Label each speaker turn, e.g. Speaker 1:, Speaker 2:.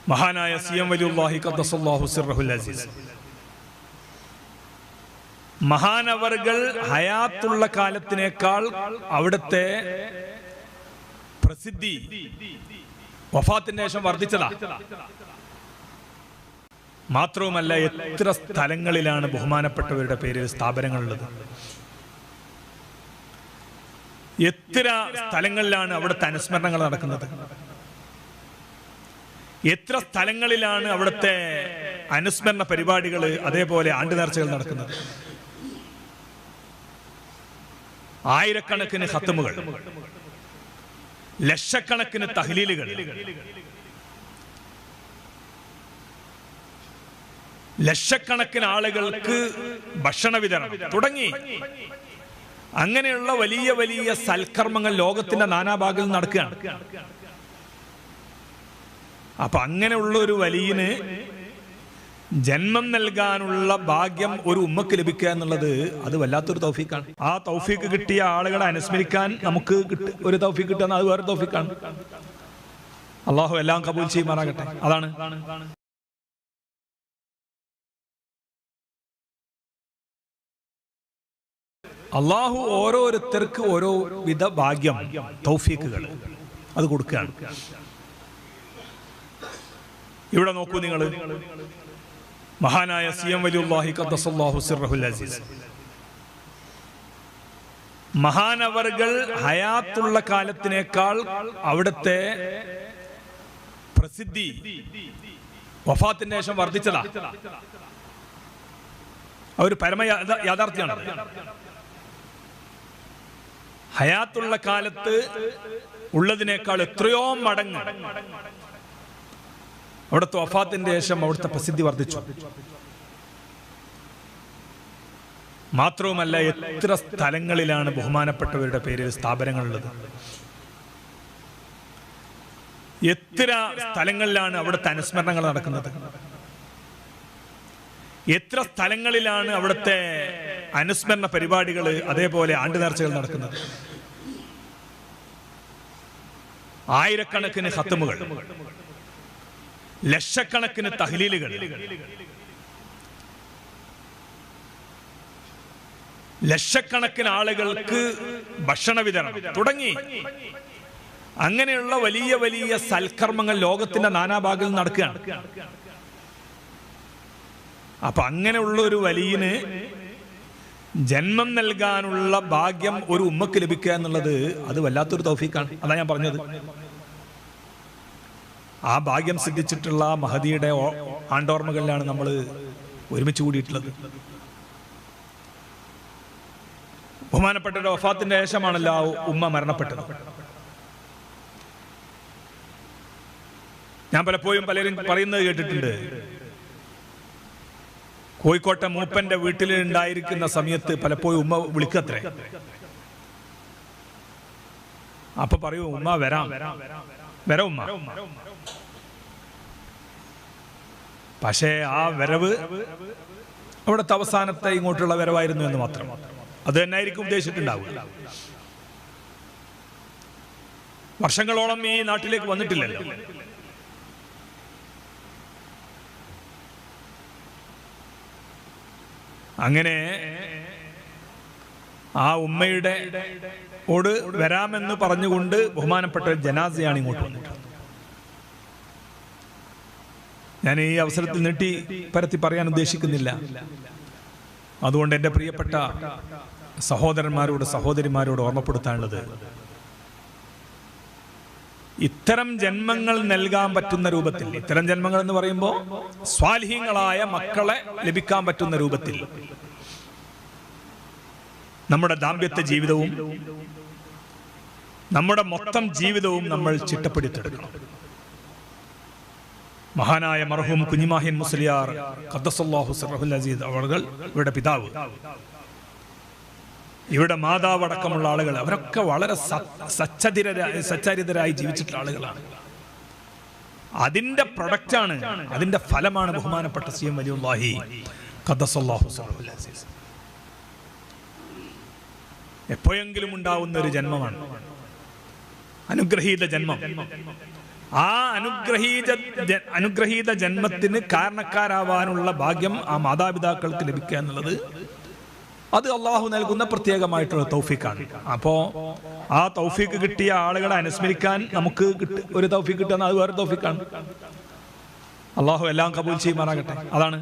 Speaker 1: മഹാനായ സിയം വലിയുല്ലാഹി ഖദ്ദസല്ലാഹു സിർറഹുൽ അസീസ് മഹാനവർകൾ ഹയാത്തുള്ള കാലത്തിനേക്കാൾ അവിടുത്തെ പ്രസിദ്ധി വഫാത്തിന്റെ ശേഷം വർദ്ധിച്ചതാ. മാത്രവുമല്ല, എത്ര സ്ഥലങ്ങളിലാണ് ബഹുമാനപ്പെട്ടവരുടെ പേരിൽ സ്ഥാപനങ്ങളുള്ളത്, എത്ര സ്ഥലങ്ങളിലാണ് അവിടുത്തെ അനുസ്മരണങ്ങൾ നടക്കുന്നത്, എത്ര സ്ഥലങ്ങളിലാണ് അവിടുത്തെ അനുസ്മരണ പരിപാടികൾ അതേപോലെ ആണ്ട് നേർച്ചകൾ നടക്കുന്നത്. ആയിരക്കണക്കിന് ഖത്മുകൾ, ലക്ഷക്കണക്കിന് തഹ്ലീലുകൾ, ലക്ഷക്കണക്കിന് ആളുകൾക്ക് ഭക്ഷണ വിതരണം തുടങ്ങി അങ്ങനെയുള്ള വലിയ വലിയ സൽക്കർമ്മങ്ങൾ ലോകത്തിന്റെ നാനാഭാഗങ്ങളിൽ നടക്കുകയാണ്. അപ്പൊ അങ്ങനെയുള്ള ഒരു വലിയന് ജന്മം നൽകാനുള്ള ഭാഗ്യം ഒരു ഉമ്മക്ക് ലഭിക്കുക എന്നുള്ളത് അത് വല്ലാത്തൊരു തൗഫീഖാണ്. ആ തൗഫീഖ് കിട്ടിയ ആളുകളെ അനുസ്മരിക്കാൻ നമുക്ക് ഒരു തൗഫീഖ് കിട്ടുന്ന അത് വേറെ തൗഫീഖാണ്. അള്ളാഹു എല്ലാം കബൂൽ ചെയ്യുമാറാകട്ടെ. അതാണ് അള്ളാഹു ഓരോരുത്തർക്ക് ഓരോ വിധ ഭാഗ്യം തൗഫീഖുകൾ അത് കൊടുക്കുകയാണ്. ഇവിടെ നോക്കൂ നിങ്ങൾ, മഹാനായ സിയം വലിയുല്ലാഹി ഖദ്ദസല്ലാഹു സിർറഹുൽ അസീസ് മഹാനവർകൾ ഹയാത്തുള്ള കാലത്തിനേക്കാൾ അവിടുത്തെ പ്രസിദ്ധി വഫാത്തിന്റെ ശേഷം വർദ്ധിച്ചതാ. ഒരു പരമ യാഥാർത്ഥ്യമാണ്. ഹയാത്തുള്ള കാലത്ത് ഉള്ളതിനേക്കാൾ എത്രയോ മടങ്ങ് അവിടുത്തെ വഫാത്തിന്റെ ശേഷം അവിടുത്തെ പ്രസിദ്ധി വർദ്ധിച്ചു. മാത്രവുമല്ല, എത്ര സ്ഥലങ്ങളിലാണ് ബഹുമാനപ്പെട്ടവരുടെ പേരിൽ സ്ഥാപനങ്ങളുള്ളത്, എത്ര സ്ഥലങ്ങളിലാണ് അവിടുത്തെ അനുസ്മരണങ്ങൾ നടക്കുന്നത്, എത്ര സ്ഥലങ്ങളിലാണ് അവിടുത്തെ അനുസ്മരണ പരിപാടികൾ അതേപോലെ ആണ്ട് നേർച്ചകൾ നടക്കുന്നത്. ആയിരക്കണക്കിന് ഖത്മുകൾ, ലക്ഷക്കണക്കിന് തഹ്ലീലുകൾ, ലക്ഷക്കണക്കിന് ആളുകൾക്ക് ഭക്ഷണ വിതരണം തുടങ്ങി അങ്ങനെയുള്ള വലിയ വലിയ സൽക്കർമ്മങ്ങൾ ലോകത്തിന്റെ നാനാഭാഗങ്ങളിൽ നടക്കുകയാണ്. അപ്പൊ അങ്ങനെയുള്ള ഒരു വലിയന് ജന്മം നൽകാനുള്ള ഭാഗ്യം ഒരു ഉമ്മക്ക് ലഭിക്കുക എന്നുള്ളത് അത് വല്ലാത്തൊരു തൗഫീഖാണ്. അതാ ഞാൻ പറഞ്ഞത്. ആ ഭാഗ്യം സിദ്ധിച്ചിട്ടുള്ള മഹദിയുടെ ആണ്ടോർമ്മകളിലാണ് നമ്മൾ ഒരുമിച്ച് കൂടിയിട്ടുള്ളത്. ബഹുമാനപ്പെട്ട വഫാത്തിന്റെ ശേഷമാണല്ലോ ആ ഉമ്മ മരണപ്പെട്ടത്. ഞാൻ പലപ്പോഴും പലരും പറയുന്നത് കേട്ടിട്ടുണ്ട്, കോഴിക്കോട്ടെ മൂപ്പന്റെ വീട്ടിൽ ഉണ്ടായിരിക്കുന്ന സമയത്ത് പലപ്പോഴും ഉമ്മ വിളിക്കത്രേ. അപ്പൊ പറയൂ, ഉമ്മ വരാം ഉമ്മ. പക്ഷേ ആ വരവ് അവിടുത്തെ അവസാനത്തെ ഇങ്ങോട്ടുള്ള വരവായിരുന്നു എന്ന് മാത്രം. അത് തന്നെ ആയിരിക്കും ഉദ്ദേശിച്ചിട്ടുണ്ടാവുക. വർഷങ്ങളോളം ഈ നാട്ടിലേക്ക് വന്നിട്ടില്ലല്ലോ. അങ്ങനെ ആ ഉമ്മയുടെ ഓട് വരാമെന്ന് പറഞ്ഞുകൊണ്ട് ബഹുമാനപ്പെട്ട ജനാസയാണ് ഇങ്ങോട്ട് വന്നിട്ടുള്ളത്. ഞാൻ ഈ അവസരത്തിൽ നീട്ടി പരത്തി പറയാൻ ഉദ്ദേശിക്കുന്നില്ല. അതുകൊണ്ട് എൻ്റെ പ്രിയപ്പെട്ട സഹോദരന്മാരോട് സഹോദരിമാരോട് ഓർമ്മപ്പെടുത്താനുള്ളത്, ഇത്തരം ജന്മങ്ങൾ നൽകാൻ പറ്റുന്ന രൂപത്തിൽ, ഇത്തരം ജന്മങ്ങൾ എന്ന് പറയുമ്പോൾ സ്വാലിഹീങ്ങളായ മക്കളെ ലഭിക്കാൻ പറ്റുന്ന രൂപത്തിൽ നമ്മുടെ ദാമ്പത്യ ജീവിതവും നമ്മുടെ മൊത്തം ജീവിതവും നമ്മൾ ചിട്ടപ്പെടുത്തിയെടുക്കണം. മഹാനായ മർഹൂം കുഞ്ഞിമാഹിൻ മുസ്ലിയാർ ഖദ്ദസല്ലാഹു സിർറഹുൽ അസീസ് അവர்கள், ഇവരുടെ പിതാവ്, ഇവിടെ മാതാവടക്കമുള്ള ആളുകൾ, അവരൊക്കെ വളരെ സച്ചരിതരായി ജീവിച്ചിട്ടുള്ള ആളുകളാണ്. അതിന്റെ പ്രൊഡക്റ്റാണ്, അതിന്റെ ഫലമാണ് ബഹുമാനപ്പെട്ട സിയം വലിയുല്ലാഹി ഖദ്ദസല്ലാഹു സിർറഹുൽ അസീസ്. എപ്പോഴെങ്കിലും ഉണ്ടാവുന്ന ഒരു ജന്മമാണ്, അനുഗ്രഹീത ജന്മം. ആ അനുഗ്രഹീത ജന്മത്തിന് കാരണക്കാരാവാനുള്ള ഭാഗ്യം ആ മാതാപിതാക്കൾക്ക് ലഭിക്കുക എന്നുള്ളത് അത് അള്ളാഹു നൽകുന്ന പ്രത്യേകമായിട്ടുള്ള തൗഫീഖാണ്. അപ്പോൾ ആ തൗഫീഖ് കിട്ടിയ ആളുകളെ അനുസ്മരിക്കാൻ നമുക്ക് ഒരു തൗഫീഖ് കിട്ടുന്ന അത് വേറെ തൗഫീഖാണ്. അള്ളാഹു എല്ലാം കബൂൽ ചെയ്യുമാറാകട്ടെ. അതാണ്